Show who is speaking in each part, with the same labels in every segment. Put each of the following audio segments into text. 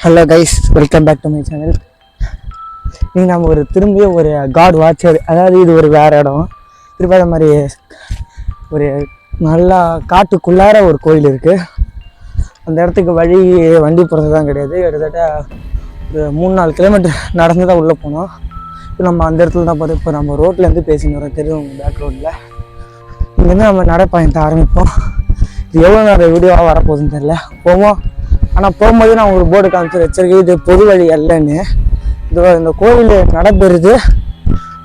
Speaker 1: Hello guys, welcome back to my channel. இன்றைக்கி நம்ம திரும்பியும் ஒரு காட் வாட்சர், அதாவது இது ஒரு வேறு இடம். திருப்பி அது மாதிரி ஒரு நல்லா காட்டுக்குள்ளார ஒரு கோயில் இருக்குது. அந்த இடத்துக்கு வழி வண்டி போகிறது தான் கிடையாது. கிட்டத்தட்ட ஒரு 3-4 கிலோமீட்டர் நடந்து தான் உள்ளே போனோம். இப்போ நம்ம அந்த இடத்துல தான் பார்த்தோம். இப்போ நம்ம ரோட்லேருந்து பேசின்னு வரோம், தெரியும் பேக் ரோட்டில். இங்கேருந்து நம்ம நடைப்பயணத்தை ஆரம்பிப்போம். இது எவ்வளோ நேரம் வீடியோவாக வரப்போகுதுன்னு தெரியல. போவோம். ஆனால் போகும்போது நான் ஒரு போர்டு காமிச்சு வச்சிருக்கேன், இது பொது வழி அல்லன்னு. இந்த கோவில் நடைபெறுது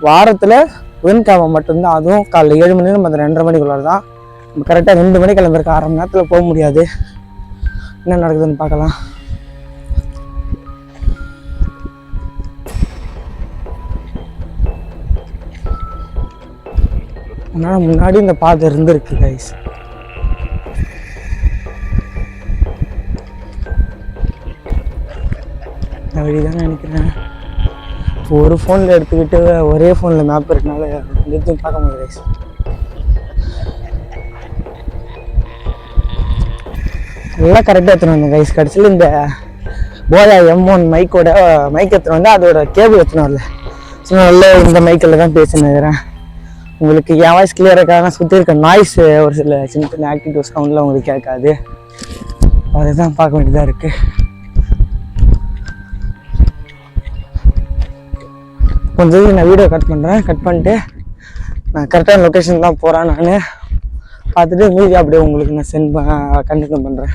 Speaker 1: வாரத்தில் புதன்கிழமை மட்டும்தான். அதுவும் காலைல 7 மணி நம்ம அந்த 2:30 மணிக்குள்ள தான். நம்ம கரெக்டாக 2 மணி கிளம்பிருக்க, 1/2 மணி நேரத்தில் போக முடியாது. என்ன நடக்குதுன்னு பார்க்கலாம். அதனால் முன்னாடி இந்த பாதை இருந்திருக்கு கைஸ். இந்த வழி தான் நினைக்கிறேன். ஒரு ஃபோனில் எடுத்துக்கிட்டு ஒரே ஃபோனில் மேப் இருக்கனால எதுவும் பார்க்க முடியாது கைஸ். எல்லாம் கரெக்டாக எடுத்துன்னு வந்தேன் கைஸ். கடைசியில் இந்த போயா M1 மைக் எடுத்துன்னு வந்து அதோட கேபிள் எடுத்துன்னு வரல. ஸோ நல்ல இந்த மைக்கில் தான் பேசினுக்கிறேன். உங்களுக்கு என் வாய்ஸ் கிளியராக இருக்காதுன்னா சுற்றி இருக்க நாய்ஸ் ஒரு சில சின்ன சின்ன ஆக்டிவிட்டி சவுண்டில் உங்களுக்கு கேட்காது. அதுதான் பார்க்க வேண்டியதாக இருக்குது. கொஞ்சம் நான் வீடியோ கட் பண்ணுறேன். கட் பண்ணிட்டு நான் கரெக்டான லொக்கேஷன் தான் போகிறேன். நான் பார்த்துட்டு மீதி அப்படியே உங்களுக்கு நான் கண்டினியூ பண்ணுறேன்.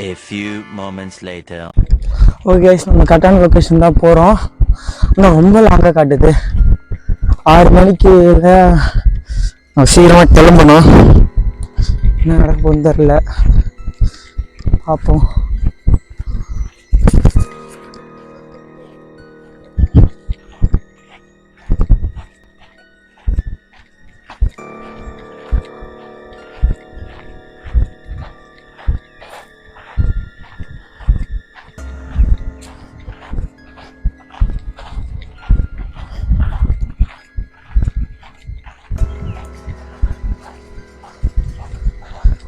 Speaker 2: A few moments later.
Speaker 1: Okay, நம்ம கரெக்டான லொக்கேஷன் தான் போகிறோம். ஆனால் ரொம்ப லாங்காக காட்டுது. 6 மணிக்கு சீக்கிரமாக கிளம்பணும். என்ன நடக்க போகுதுன்னு தெரில, பார்ப்போம்.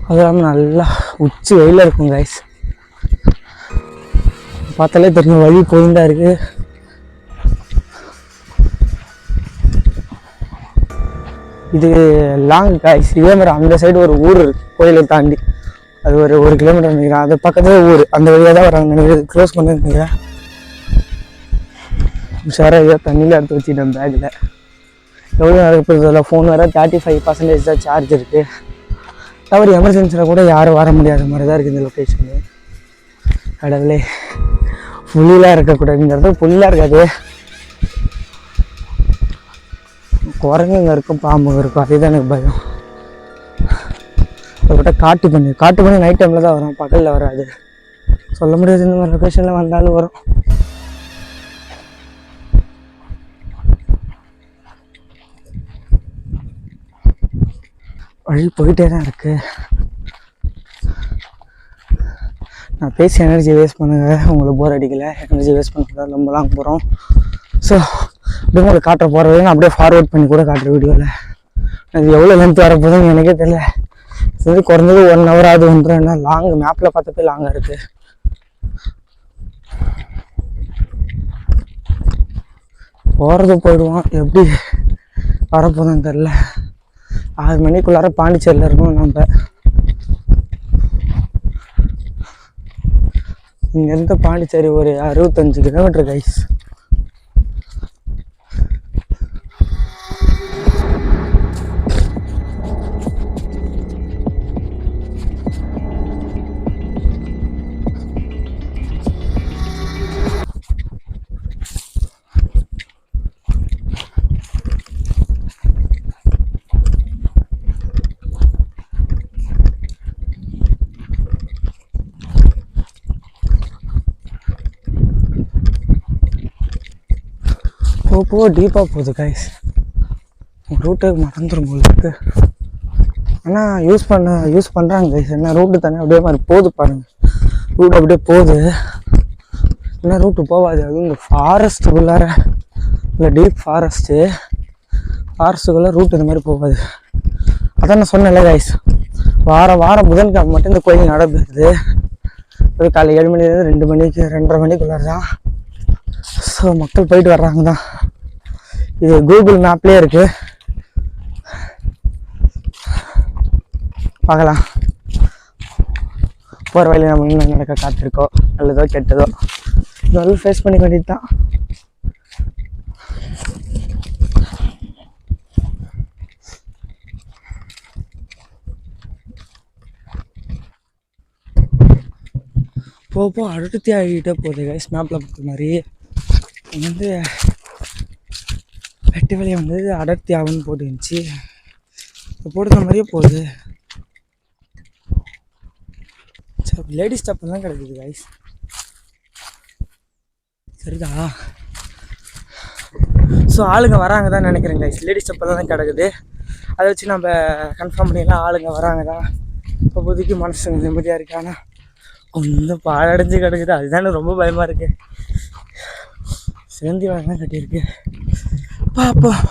Speaker 1: அது இல்லாமல் நல்லா உச்சி வெயில இருக்கும் கைஸ். பார்த்தாலே தெரியும் வழி போயிந்தா இருக்கு. இது லாங் கைஸ். இதே மாதிரி அந்த சைடு ஒரு ஊர் இருக்கு கோயிலை தாண்டி. அது ஒரு 1 கிலோமீட்டர் நினைக்கிறேன். அது பக்கத்துல ஊர், அந்த வழியாக தான் வராங்க நினைக்கிறேன். க்ளோஸ் பண்ணி நினைக்கிறேன். உஷாராக ஏதோ தண்ணியில் எடுத்து வச்சுட்டேன் பேக்கில். எவ்வளோ நடக்கிறதுல ஃபோன் வேறு 35% தான் சார்ஜ் இருக்குது. தவிர எமர்ஜென்சியில் கூட யாரும் வர முடியாத மாதிரி தான் இருக்குது இந்த லொக்கேஷனு. கடவுளே, புள்ளிலாம் இருக்கக்கூடாதுங்கிறது. புள்ளிலாம் இருக்காது, குரங்குங்க இருக்கும், பாம்புங்க இருக்கும். அதுதான் எனக்கு பயம். அதை காட்டு பண்ணி நைட் டைமில் தான் வரும், பகலில் வராது. சொல்ல முடியாது, இந்த மாதிரி லொக்கேஷனில் வந்தாலும் வரும். வழி போயிட்டே தான் இருக்கு. நான் பேசி எனர்ஜி வேஸ்ட் பண்ணுங்க, உங்களுக்கு போர் அடிக்கலை. எனர்ஜி வேஸ்ட் பண்ண ரொம்ப லாங் போகிறோம். ஸோ அப்படியே உங்களுக்கு காட்டுற போகிற வரையும் அப்படியே ஃபார்வர்ட் பண்ணி கூட காட்டுற வீடியோவில். அது எவ்வளோ லென்த் வரப்போதுன்னு எனக்கே தெரியல. சரி, குறைஞ்சது 1 hour ஆகுது வந்துடும். ஏன்னா லாங் மேப்பில் பார்த்தப்பே லாங்காக இருக்குது. போகிறது போயிடுவோம், எப்படி வரப்போதுன்னு தெரில. 6 மணிக்குள்ளார பாண்டிச்சேரியில் இருக்கணும் நம்ம. இங்கேருந்து பாண்டிச்சேரி ஒரு 65 கிலோமீட்டர் கைஸ். போ டீப்பாக போகுது கைஸ். ரூட்டுக்கு மறந்துடும் போல இருக்கு. ஆனால் யூஸ் பண்ணுறாங்க கைஸ். என்ன ரூட்டு தானே அப்படியே மாதிரி போகுது பாருங்கள். ரூட் அப்படியே போகுது. என்ன ரூட்டு போகாது. அதுவும் இந்த ஃபாரஸ்ட்டுக்குள்ளார, இல்லை டீப் ஃபாரஸ்ட்டுக்குள்ளே ரூட் இந்த மாதிரி போகாது. அதான் நான் சொன்னேன்ல கைஸ், வாரம் புதன்கிழமை மட்டும் இந்த கோயில் நடைபெறுது. ஒரு காலை 7 மணிலேருந்து 2 மணிக்கு 2:30 மணிக்குள்ளார தான். ஸோ மக்கள் போயிட்டு வர்றாங்க தான். இது கூகுள் மேப்லேயே இருக்குது, பார்க்கலாம். போகிற வழியில் நம்ம இன்னும் நடக்க காத்திருக்கோம், நல்லதோ கெட்டதோ இதெல்லாம் ஃபேஸ் பண்ணிக்க வேண்டியது தான். போக அடுத்து ஆகிட்டே போகுது கைஸ். மேப்பில் பார்க்குற மாதிரி வந்து வெட்டி வழியை வந்து அடர்த்தி ஆகுன்னு போட்டுருந்துச்சு, போடுற மாதிரியே போகுது. சரி, லேடிஸ் ஸ்டாப் தான் கிடைக்குது கைஸ். சரிதா? ஸோ ஆளுங்க வராங்க தான் நினைக்கிறேன் கைஸ். லேடிஸ் ஸ்டாப் தான் கிடக்குது. அதை வச்சு நம்ம கன்ஃபார்ம் பண்ணிடலாம் ஆளுங்க வராங்க தான். இப்போதைக்கு மனசு நிம்மதியாக இருக்கு. ஆனால் கொஞ்சம் பாழடைஞ்சு கிடக்குது, அதுதானே ரொம்ப பயமாக இருக்குது. சேந்தி வாங்க தான் கட்டியிருக்கு. பாப்போம்,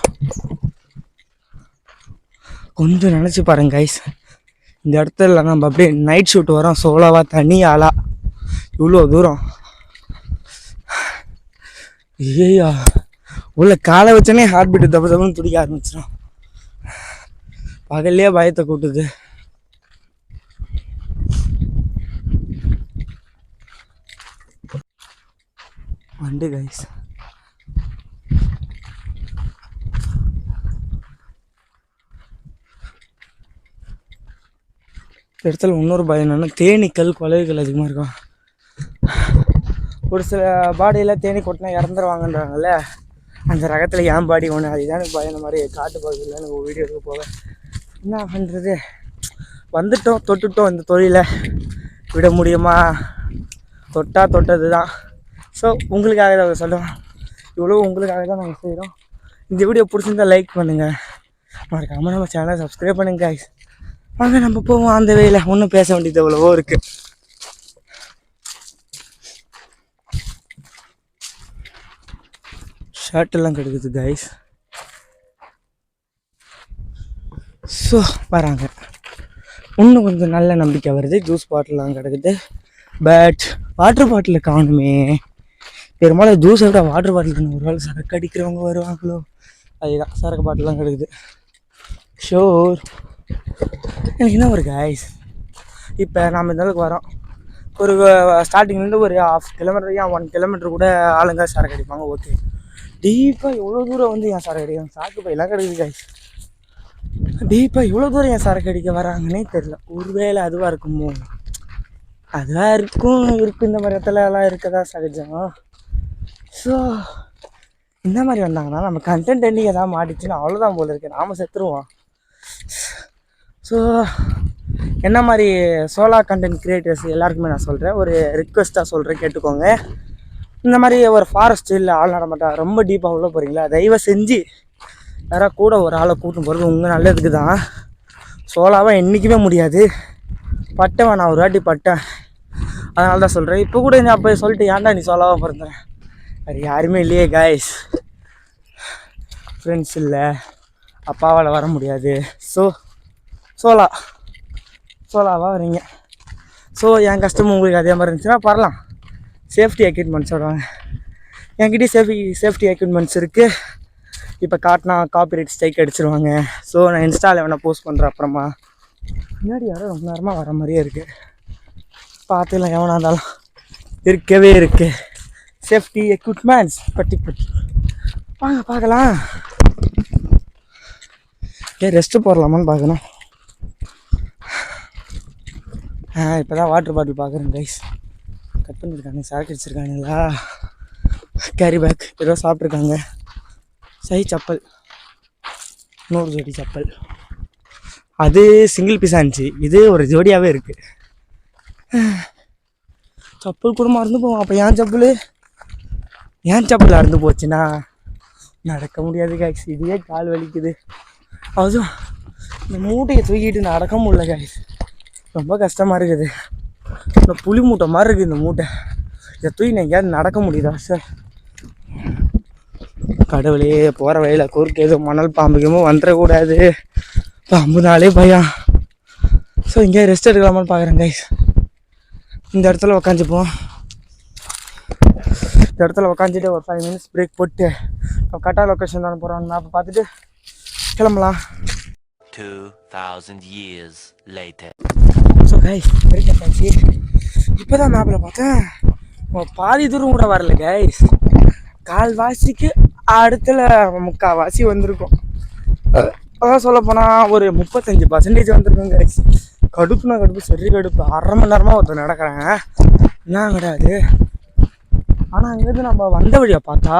Speaker 1: கொஞ்சம் நினச்சி பாருங்க கைஸ். இந்த இடத்துல நம்ம அப்படியே நைட் ஷூட் வரோம் சோலோவா, தனி ஆளா, இவ்வளோ தூரம். ஐயா, உள்ள காலை வச்சோன்னே ஹார்ட் பீட்டு தப்பு தப்புன்னு துடிக்க ஆரம்பிச்சிடும். பகல்லையே பயத்தை கூட்டுது. வண்டி கைஸ், இடத்துல இன்னொரு பயம் என்னன்னா தேனீக்கள் கொலைகள் அதிகமாக இருக்கும். ஒரு சில பாடியில் தேனி கொட்டினா இறந்துருவாங்கன்றாங்கல்ல, அந்த ரகத்தில் என் பாடி ஒன்று. அதுதான் எனக்கு பயம். இந்த மாதிரி காட்டு பகுதியில் எனக்கு வீடியோ எடுக்க போவேன். என்ன பண்ணுறது, வந்துட்டோம் தொட்டுட்டோம், இந்த தொழிலை விட முடியுமா? தொட்டது தான். ஸோ உங்களுக்காக தான் சொல்லுவோம், இவ்வளோ உங்களுக்காக தான் நாங்கள் செய்கிறோம். இந்த வீடியோ பிடிச்சிருந்தால் லைக் பண்ணுங்கள், மறக்காமல் நம்ம சேனலை சப்ஸ்கிரைப் பண்ணுங்க கைஸ். வாங்க நம்ம போவோம் அந்த வேலை. ஒன்றும் பேச வேண்டியது எவ்வளவோ இருக்குது. ஷர்ட்டெல்லாம் கிடைக்குது கைஸ். ஸோ வராங்க, இன்னும் கொஞ்சம் நல்ல நம்பிக்கை வருது. ஜூஸ் பாட்டிலாம் கிடக்குது, பட் வாட்டர் பாட்டில் காணுமே. பெரும்பாலும் ஜூஸை விட வாட்டர் பாட்டில் ஒரு வேளை சரக்கு அடிக்கிறவங்க வருவாங்களோ, அதுதான். சரக்கு பாட்டிலாம் கிடக்குது. ஷோர் எனக்கு என்ன ஒரு கைஸ், இப்போ நாம் இந்த அளவுக்கு வரோம். ஒரு ஸ்டார்டிங்லேருந்து ஒரு 1/2 கிலோமீட்டர், ஏன் 1 கிலோமீட்டர் கூட ஆளுங்க சரக்கு அடிப்பாங்க. ஓகே, டீப்பாக எவ்வளோ தூரம் வந்து ஏன் சரக்கு அடிக்காங்க? சாக்கு பையெல்லாம் கிடைக்குது கைஸ். டீப்பாக இவ்வளோ தூரம் ஏன் சரக்கு அடிக்க வராங்கன்னே தெரியல. ஒருவேளை அதுவாக இருக்குமோ? அதுவாக இருக்கும் இந்த மாதிரி இடத்துல எல்லாம் இருக்கதா சகஜம். ஸோ இந்த மாதிரி வந்தாங்கன்னா நம்ம கண்டென்ட் எண்ணி எதாவது மாட்டிச்சுன்னா அவ்வளோதான் போல இருக்கு, நாம் செத்துருவோம். ஸோ என்ன மாதிரி சோலா கண்டென்ட் கிரியேட்டர்ஸ் எல்லாருக்குமே நான் சொல்கிறேன், ஒரு ரிக்வெஸ்ட்டாக சொல்கிறேன், கேட்டுக்கோங்க. இந்த மாதிரி ஒரு ஃபாரஸ்ட் இல்லை ஆள் நடமாட்டா ரொம்ப டீப்பாக உள்ள போகிறீங்களா, தயவு செஞ்சு யாராவது கூட ஒரு ஆளை கூட்டும் போகிறது உங்கள் நல்லதுக்கு தான். சோலாவாக என்றைக்குமே முடியாது. பட்டவன் நான் ஒரு வாட்டி பட்டேன், அதனால தான் சொல்கிறேன். இப்போ கூட நான் அப்போ சொல்லிட்டு ஏன்டா நீ சோலாவாக பிறந்தேன், அது யாருமே இல்லையே காய்ஸ், ஃப்ரெண்ட்ஸ் இல்லை, அப்பாவால் வர முடியாது. ஸோ சோலாவாக வரீங்க. ஸோ என் கஷ்டமும் உங்களுக்கு அதே மாதிரி இருந்துச்சுன்னா பரலாம். சேஃப்டி எக்யூப்மெண்ட்ஸ் சொல்கிறாங்க, என்கிட்டயும் சேஃப்டி எக்யூப்மெண்ட்ஸ் இருக்குது. இப்போ காட்டினா காப்பிரைட் ஸ்ட்ரைக் அடிச்சிருவாங்க. ஸோ நான் இன்ஸ்டாவில் வேணால் போஸ்ட் பண்ணுறேன் அப்புறமா. முன்னாடி யாரும் ரொம்ப நேரமாக வர மாதிரியே இருக்குது, பார்த்துக்கலாம். எவனாக இருந்தாலும் இருக்கவே இருக்குது சேஃப்டி எக்யூப்மெண்ட்ஸ் பட்டி வாங்க பார்க்கலாம். ரெஸ்ட்டு போடலாமான்னு பார்க்கணும். இப்போ தான் வாட்டர் பாட்டில் பார்க்குறேன் கைஸ். கட் பண்ணியிருக்காங்க, சரக்கு அடிச்சிருக்காங்களா, கேரி பேக் ஏதோ சாப்பிட்ருக்காங்க. சை சப்பல் 100 ஜோடி சப்பல், அது சிங்கிள் பீஸாக இருந்துச்சு, இது ஒரு ஜோடியாகவே இருக்குது. சப்பல் கூட மறந்து போவோம். அப்போ ஏன் சப்பல் அறுந்து போச்சுன்னா நடக்க முடியாது கைஸ். இதுவே கால் வலிக்குது. அதுவும் இந்த மூட்டையை தூக்கிட்டு நடக்க முடியல கைஸ், ரொம்ப கஷ்டமாக இருக்குது. இந்த புளி மூட்டை மாதிரி இருக்குது இந்த மூட்டை. இதை தூக்கி எங்கேயாவது நடக்க முடியுதா சார்? கடவுளே, போகிற வழியில் குறுக்கு எதுவும் மணல் பாம்புக்குமோ வந்துடக்கூடாது, பாம்புனாலே பயம். ஸோ இங்கே ரெஸ்ட் எடுக்கலாமான்னு பார்க்குறேன் கைஸ். இந்த இடத்துல உக்காந்துப்போம். இந்த இடத்துல உக்காந்துட்டு ஒரு 5 minutes பிரேக் போட்டு கரெக்டாக லொக்கேஷன் தானே போகிறோம். மேப்பை பார்த்துட்டு கிளம்பலாம்.
Speaker 2: 2000 years later.
Speaker 1: ஸோ கைஸ் இருக்காச்சு. இப்போ தான் மேப்பில் பார்த்தேன் பாதி தூரம் கூட வரல கைஸ். கால்வாசிக்கு அடுத்துல 3/4 வந்திருக்கும். அதான் சொல்ல போனால் ஒரு 35% வந்திருக்கும் கைஸ். கடுப்புனா கடுப்பு, சரி கடுப்பு. 1/2 மணி நேரமாக ஒருத்தர் நடக்கிறேன், என்ன கிடையாது. ஆனால் அங்கேருந்து நம்ம வந்த வழியை பார்த்தா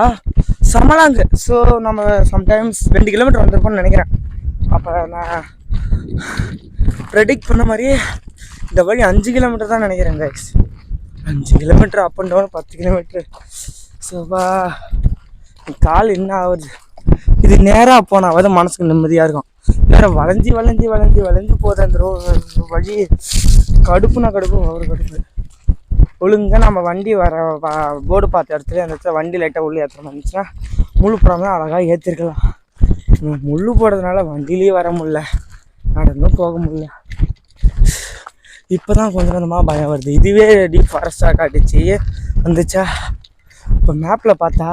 Speaker 1: சமலாங்க. ஸோ நம்ம சம்டைம்ஸ் 2 கிலோமீட்டர் வந்திருப்போம்னு நினைக்கிறேன். அப்போ நான் ப்ரெடிக்ட் பண்ண மாதிரியே இந்த வழி 5 கிலோமீட்டர் தான் நினைக்கிறேன் guys. 5 kilometre up and down 10 kilometre. ஸோபா கால் என்ன ஆகுது. இது நேராக போனாவது மனசுக்கு நிம்மதியாக இருக்கும். வேறு வளைஞ்சி வளைஞ்சி வளைஞ்சி வளைஞ்சி போகுது அந்த வழி. கடுப்புனா கடுப்பு, ஒரு கடுப்பு. ஒழுங்காக நம்ம வண்டி வர போர்டு பார்த்த இடத்துல அந்த இடத்துல வண்டி லைட்டாக உள்ளே ஏற்றுற மாதிரி இருந்துச்சுன்னா முழு புறாமல் அழகாக ஏற்றிருக்கலாம். முள்ளு போடுறதுனால வண்டியிலேயே வர முடியல, நடந்தும் போக முடியல. இப்போ தான் கொஞ்சம் கொஞ்சமாக பயம் வருது. இதுவே டீப் ஃபாரஸ்ட்டாக காட்டுச்சு வந்துச்சா. இப்போ மேப்பில் பார்த்தா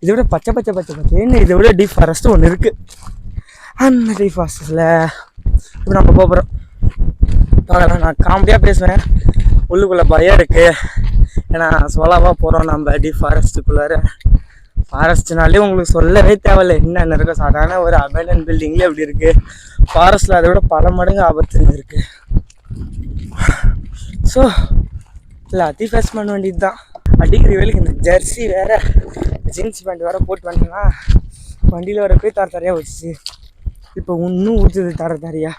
Speaker 1: இதை விட பச்சை பச்சை பச்சை பச்சைன்னு இதை விட டீப் ஃபாரஸ்ட்டு ஒன்று இருக்குது. அந்த டீப் ஃபாரஸ்ட்டில் இப்போ நம்ம போகிறோம். பார்க்கலாம். நான் காமெடியாக பேசுவேன், உள்ளுக்குள்ளே பயம் இருக்குது. ஏன்னா சோலாவாக போகிறோம் நம்ம டீப் ஃபாரஸ்ட்டுக்குள்ளார. ஃபாரஸ்ட்னாலே உங்களுக்கு சொல்லவே தேவையில்லை என்னென்ன இருக்கும். சாதாரண ஒரு அபேண்டன் பில்டிங்லேயே எப்படி இருக்குது, ஃபாரஸ்ட்டில் அதை விட பல மடங்கு ஆபத்துன்னு இருக்குது. ஸோ எல்லாத்தையும் ஃபேஸ் பண்ண வேண்டியது தான். அடிக்கிற வேலைக்கு இந்த ஜெர்சி வேறு, ஜீன்ஸ் பேண்ட் வேறு போட்டு வந்துட்டேன்னா வண்டியில் வர போய் தர தரையாக வச்சுச்சு. இப்போ இன்னும் ஊற்றுது தர தரையா.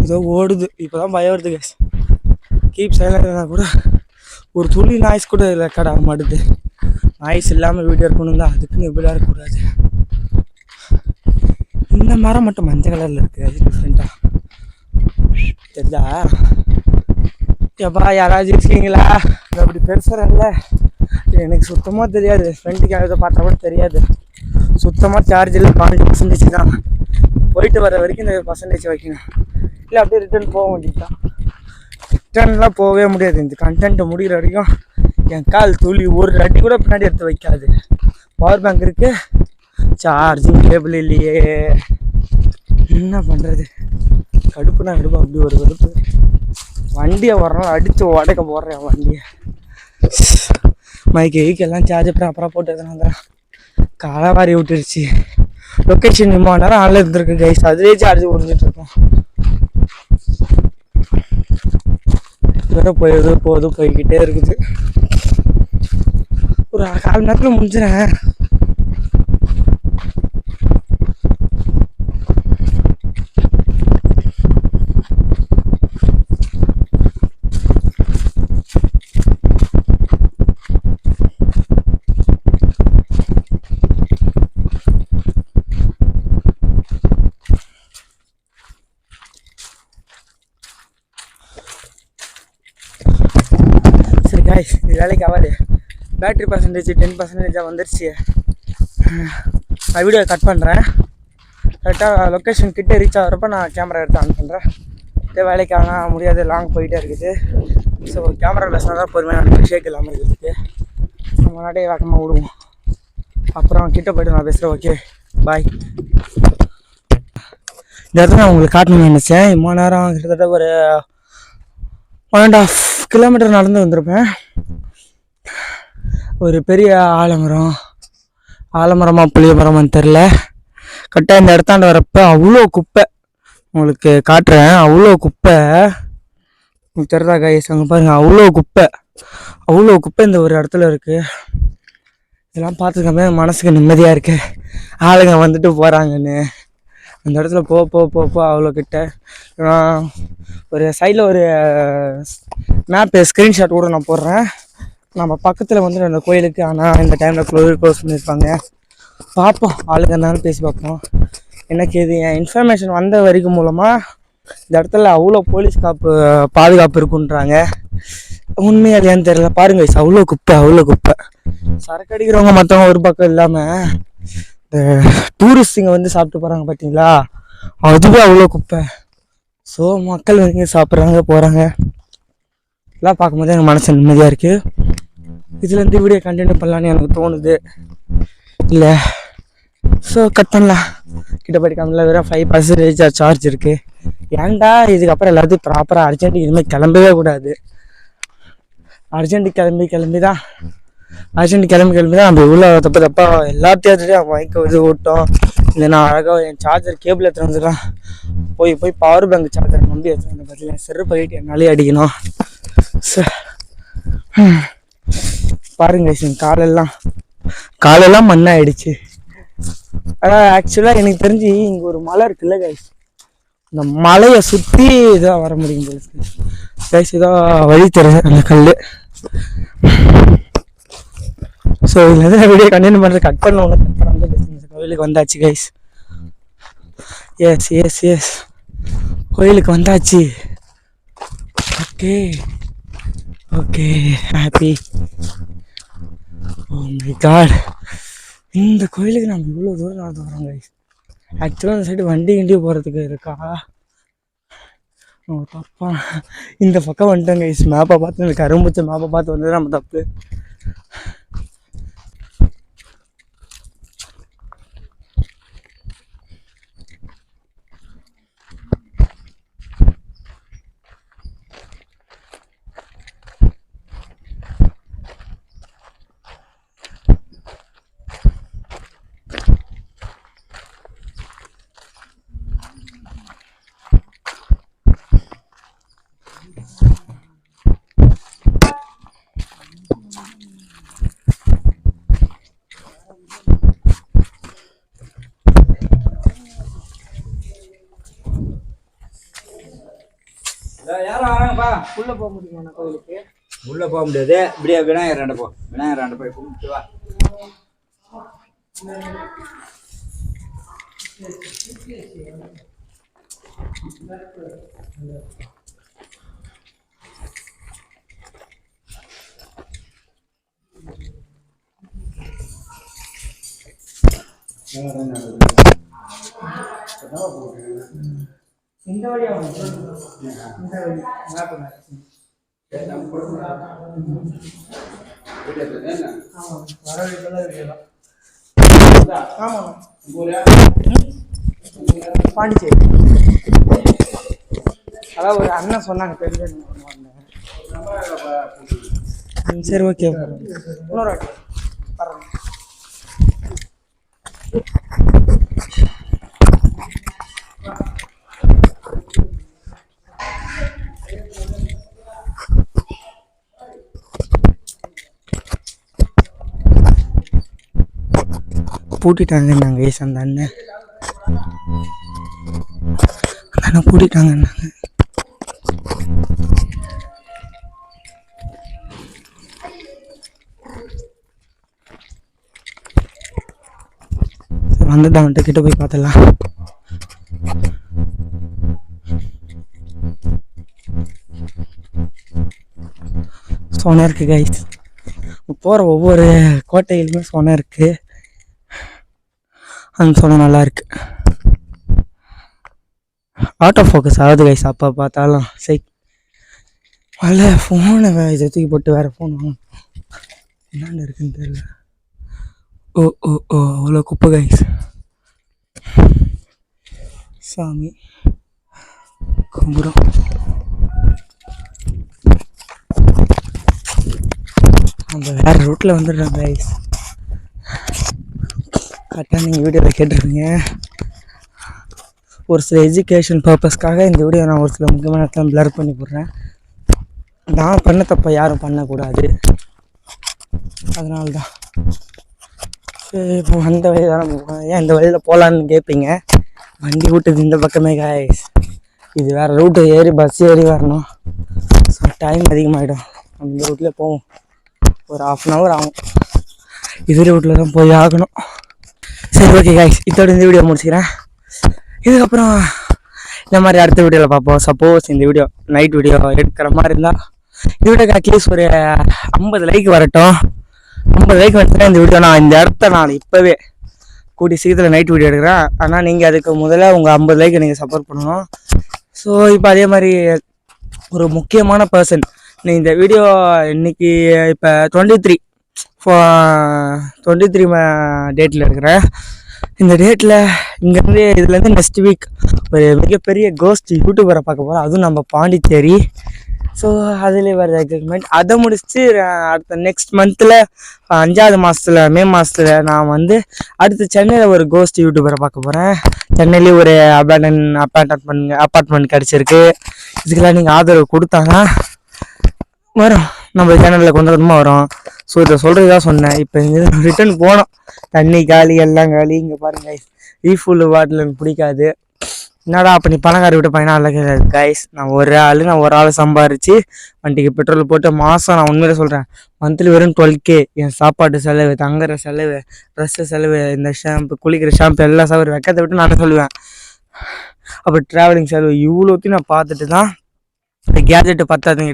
Speaker 1: ஏதோ ஓடுது. இப்போ தான் பயம் வருது கேஸ். கீப் சைலண்டாக கூட ஒரு துளி நாய்ஸ் கூட ரெக்கார்ட் ஆக மாட்டுது. நாய்ஸ் இல்லாமல் வீடியோ இருக்கணும் தான், அதுக்குன்னு இப்படிலாம் இருக்கக்கூடாது. இந்த மரம் மட்டும் மஞ்சள் கலரில் இருக்குது, அது டிஃப்ரெண்ட்டாக தெரியுதா? எப்பா யாராச்சும் இருக்கீங்களா? அப்படி பெருசாக இல்லை, எனக்கு சுத்தமாக தெரியாது. ஃப்ரெண்டுக்கு யாராவது பார்த்தா கூட தெரியாது. சுத்தமாக சார்ஜ் இல்லை, 12% தான். போயிட்டு வர வரைக்கும் இந்த பர்சன்டேஜ் வைக்கணும், இல்லை அப்படியே ரிட்டர்ன் போக வேண்டியது தான். ரிட்டர்ன்லாம் போகவே முடியாது. இந்த கண்டென்ட்டை முடிகிற வரைக்கும் என் கால் துளி ஒரு அடி கூட பின்னாடி எடுத்து வைக்காது. பவர் பேங்க் இருக்குது, சார்ஜிங் கேபிள் இல்லையே, என்ன பண்ணுறது? கடுப்புனா கடுப்பு, அப்படி ஒரு கடுப்பு. வண்டியை ஒரு நாள் அடித்து உடைக்க போடுறேன் வண்டியை. மைக்கெல்லாம் சார்ஜ் ப்ராப்பராக போட்டு எதனா காலை வாரி விட்டுருச்சு. லொக்கேஷன் 3 மணி நேரம் ஆன்லைன் இருந்திருக்கு கைஸ், அதுவே சார்ஜ் உறிஞ்சிட்ருக்கோம். வேறு போய்கிட்டே இருக்குது. ஒரு 1/4 மணி நேரத்தில் முடிஞ்சிடறேன். சரி காய்ஸ், இது வேலைக்கு ஆகாது. பேட்ரி பர்சன்டேஜ் 10% வந்துருச்சு. நான் வீடியோ கட் பண்ணுறேன். கரெக்டாக லொக்கேஷன் கிட்டே ரீச் ஆகிறப்ப நான் கேமரா எடுத்து ஆன் பண்ணுறேன். இதே வேலைக்கு ஆனால் முடியாது, லாங் போயிட்டே இருக்குது. ஸோ கேமரா பேசினா தான் பொறுமையாக ஷேக் இல்லாமல் இருக்கிறதுக்கு. நம்ம நாட்டே வேகமாக விடுவோம். அப்புறம் கிட்டே போய்ட்டு நான் பேசுகிறேன். Okay bye. இந்த இடத்துல நான் உங்களுக்கு காட்டணும்னு நினச்சேன். இவ்வளோ நேரம் கிட்டத்தட்ட ஒரு 1.5 கிலோமீட்டர் நடந்து வந்திருப்பேன். ஒரு பெரிய ஆலமரமா புளிய மரமான்னு தெரில. கரெக்டாக இந்த இடத்தாண்டு வரப்ப அவ்வளோ குப்பை, உங்களுக்கு காட்டுறேன். அவ்வளோ குப்பை உங்களுக்கு தெரிதா கைஸ்? அங்கே பாருங்கள், அவ்வளோ குப்பை இந்த ஒரு இடத்துல இருக்குது. இதெல்லாம் பார்த்துக்கமே மனசுக்கு நிம்மதியாக இருக்குது. ஆளுங்க வந்துட்டு போகிறாங்கன்னு. அந்த இடத்துல போ அவ்வளோ கிட்ட. ஒரு சைடில் ஒரு மேப்பு ஸ்க்ரீன்ஷாட் கூட நான் போடுறேன். நம்ம பக்கத்தில் வந்து அந்த கோயிலுக்கு, ஆனால் இந்த டைமில் க்ளோஸ் பண்ணியிருப்பாங்க. பார்ப்போம், ஆளுங்க இருந்தாலும் பேசி பார்ப்போம். எனக்கு இது என் இன்ஃபர்மேஷன் வந்த வரைக்கும் மூலமாக இந்த இடத்துல அவ்வளோ போலீஸ் பாதுகாப்பு இருக்குன்றாங்க. உண்மையாக இல்லையான்னு தெரியல. பாருங்க, அவ்வளோ குப்பை. சரக்கு அடிக்கிறவங்க மற்றவங்க ஒரு பக்கம் இல்லாமல் இந்த டூரிஸ்ட்டுங்க வந்து சாப்பிட்டு போகிறாங்க பார்த்தீங்களா, அதுவே அவ்வளோ குப்பை. ஸோ மக்கள் வந்து சாப்பிட்றாங்க போகிறாங்க, எல்லாம் பார்க்கும்போது எனக்கு மனசு நிம்மதியாக இருக்குது. இதுலேருந்து வீடியோ கண்டினியூ பண்ணலான்னு எனக்கு தோணுது. இல்லை ஸோ கட் பண்ணலாம். கிட்ட போய்ட்டு கம்மியில் வெறும் 5% சார்ஜ் இருக்குது. ஏன்டா இதுக்கப்புறம் எல்லாத்தையும் ப்ராப்பராக அர்ஜென்ட்டுக்கு இனிமேல் கிளம்பவே கூடாது. அர்ஜென்ட்டு கிளம்பி தான் நம்ம இவ்வளோ தப்பாக எல்லாத்தையும் வாங்கிக்க இது ஓட்டோம். இல்லை நான் அழகாக என் சார்ஜர் கேபிள் எடுத்துகிட்டு வந்துடலாம். போய் பவர் பேங்க் சார்ஜர் நம்பி எடுத்துகிட்டு பார்த்தீங்க செரு போயிட்டு என்னாலே அடிக்கணும். பாருங்க காலெல்லாம் மண்ணாயிடுச்சு. ஆனால் ஆக்சுவலாக எனக்கு தெரிஞ்சு இங்கே ஒரு மலை இருக்குல்ல கைஸ், இந்த மலையை சுற்றி இதாக வர முடியும் போல கைஸ். இதான் வழி தருது அந்த கல். ஸோ இதில் வீடியோ கண்டினியூ பண்ணுறது கட் பண்ண கோயிலுக்கு வந்தாச்சு கைஸ். எஸ் கோயிலுக்கு வந்தாச்சு. Okay happy. Oh my God, இந்த கோயிலுக்கு நம்ம இவ்வளோ தூரம் நடந்து வரோம் கைஸ். ஆக்சுவலாக அந்த சைடு வண்டி போகிறதுக்கு இருக்கா? தப்பா இந்த பக்கம் வந்துட்டோம் கைஸ். மேப்பை பார்த்து எனக்கு கரும்புச்ச மேப்பை பார்த்து வந்தது நம்ம தப்பு.
Speaker 3: யாரும் வராங்கப்பா.
Speaker 1: உள்ளே போக முடியுமா கோயிலுக்கு?
Speaker 3: உள்ள போக முடியாது. இப்படியே விநாயகர் போய் கும்பிட்டு வா.
Speaker 1: இந்த வழியா வந்து இந்த வழி பாண்டிச்சேரி. அதான் ஒரு அண்ணன் சொன்னாங்க தெரிஞ்ச. சரி ஓகே இன்னொரு பூட்டிட்டாங்க நாங்கள் ஏஸ் அந்த அண்ணன் பூட்டிட்டாங்க நாங்கள். வந்துட்டு அவன்கிட்ட கிட்ட போய் பார்த்துடலாம். சோனா இருக்கு கைஸ். போகிற ஒவ்வொரு கோட்டையிலுமே சோனா இருக்கு. அந்த சோனா நல்லா இருக்கு. ஆட்டோ ஃபோக்கஸ் ஆகுது கைஸ் அப்போ பார்த்தாலும். சரி அதில் ஃபோனை இதை தூக்கி போட்டு வேறு ஃபோன் வாங்க. என்னென்ன இருக்குன்னு தெரியல. ஓ அவ்வளோ குப்பை கைஸ். சாமி கும்புறோம். நம்ம வேறு ரூட்டில் வந்துடுறோம் கைஸ். கரெக்டாக நீங்கள் வீடியோவில் கேட்டிருப்பீங்க. ஒரு சில எஜுகேஷன் பர்பஸ்க்காக இந்த வீடியோ நான் ஒரு சில முக்கியமான இடத்துல பிளர் பண்ணி போடுறேன். நான் பண்ண தப்பை யாரும் பண்ணக்கூடாது, அதனால்தான். சரி இப்போ அந்த வழி தான் நம்ம ஏன் இந்த வழியில் போகலான்னு கேட்பீங்க. வண்டி விட்டுது இந்த பக்கமே காய்ஸ். இது வேறு ரூட்டு ஏறி பஸ் ஏறி வரணும். ஸோ டைம் அதிகமாகிடும். நம்ம இந்த ரூட்லேயே போவோம். ஒரு 1/2 hour ஆகும். இது ரூட்டில் தான் போய் ஆகணும். சரி ஓகே காய்ஸ், இதோட இந்த வீடியோ முடிச்சுக்கிறேன். இதுக்கப்புறம் இந்த மாதிரி அடுத்த வீடியோவில் பார்ப்போம். சப்போஸ் இந்த வீடியோ நைட் வீடியோ எடுக்கிற மாதிரி இருந்தால் இந்த வீடியோக்கு அட்லீஸ்ட் ஒரு 50 லைக் வரட்டும். 50 லைக் வந்துச்சுன்னா இந்த வீடியோ நான் இந்த இடத்த நான் இப்போவே கூடி சீக்கிரத்தில் நைட் வீடியோ எடுக்கிறேன். ஆனால் நீங்கள் அதுக்கு முதல்ல உங்கள் 50 லைக் நீங்கள் சப்போர்ட் பண்ணணும். ஸோ இப்போ அதே மாதிரி ஒரு முக்கியமான பர்சன் நீ இந்த வீடியோ இன்னைக்கு இப்போ 23 டேட்டில் இருக்கிறேன். இந்த டேட்டில் இங்கேருந்து இதுலேருந்து நெக்ஸ்ட் வீக் ஒரு மிகப்பெரிய கோஸ்ட் யூடியூபரை பார்க்க போகிறோம், அதுவும் நம்ம பாண்டிச்சேரி. ஸோ அதில் வர எக்ஸைட்மெண்ட். அதை முடிச்சுட்டு அடுத்த நெக்ஸ்ட் மந்தில் 5வது மாதத்தில் மே மாதத்தில் நான் வந்து அடுத்து சென்னையில் ஒரு கோஸ்ட் யூடியூபரை பார்க்க போகிறேன். சென்னையிலேயே ஒரு அப்பார்ட்மெண்ட் கிடச்சிருக்கு. இதுக்கெல்லாம் நீங்கள் ஆதரவு கொடுத்தாங்கன்னா வரும், நம்ம சேனலில் கொஞ்சம் கொஞ்சமாக வரும். ஸோ இதை சொல்கிறதா சொன்னேன். இப்போ இங்கே ரிட்டர்ன் போனோம், தண்ணி காலி எல்லாம் காலி. இங்கே பாருங்க ரீஃபுல் பாட்டில் எனக்கு பிடிக்காது. என்னடா அப்போ நீ பணக்கார விட்டு பையனா இல்லை கிடையாது கைஸ். நான் ஒரு ஆள் சம்பாரித்து வண்டிக்கு பெட்ரோல் போட்டு மாதம் நான் உண்மையிலே சொல்கிறேன் மந்த்லி வெறும் 12K. என் சாப்பாட்டு செலவு, தங்குற செலவு, ட்ரெஸ்ஸு செலவு, இந்த ஷாம்பு, குளிக்கிற ஷாம்பு எல்லாம் செலவு வைக்கத்தை விட்டு நான் சொல்லுவேன். அப்போ ட்ராவலிங் செலவு இவ்வளோத்தையும் நான் பார்த்துட்டு தான் இந்த கேஜெட்டு பத்தாதுங்க,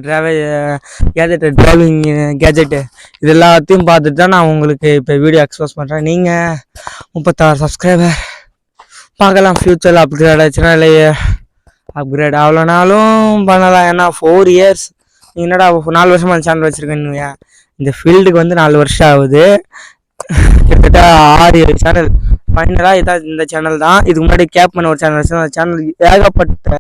Speaker 1: டிரைவிங் கேஜெட்டு இது எல்லாத்தையும் பார்த்துட்டு தான் நான் உங்களுக்கு இப்போ வீடியோ எக்ஸ்போஸ் பண்ணுறேன். நீங்கள் 36 சப்ஸ்கிரைபர் பார்க்கலாம். ஃப்யூச்சரில் அப்கிரேட் ஆச்சுன்னா இல்லை அப்கிரேட் ஆகலனாலும் பண்ணலாம். ஏன்னா 4 இயர்ஸ் என்னடா 4 வருஷமாக அந்த சேனல் வச்சுருக்கேன்னு. இந்த ஃபீல்டுக்கு வந்து 4 வருஷம் ஆகுது. கிட்டத்தட்ட 6-7 சேனல் ஃபைனலாக இதான் இந்த சேனல் தான். இதுக்கு முன்னாடி கேப் பண்ண ஒரு சேனல் வச்சு அந்த சேனல் ஏகப்பட்ட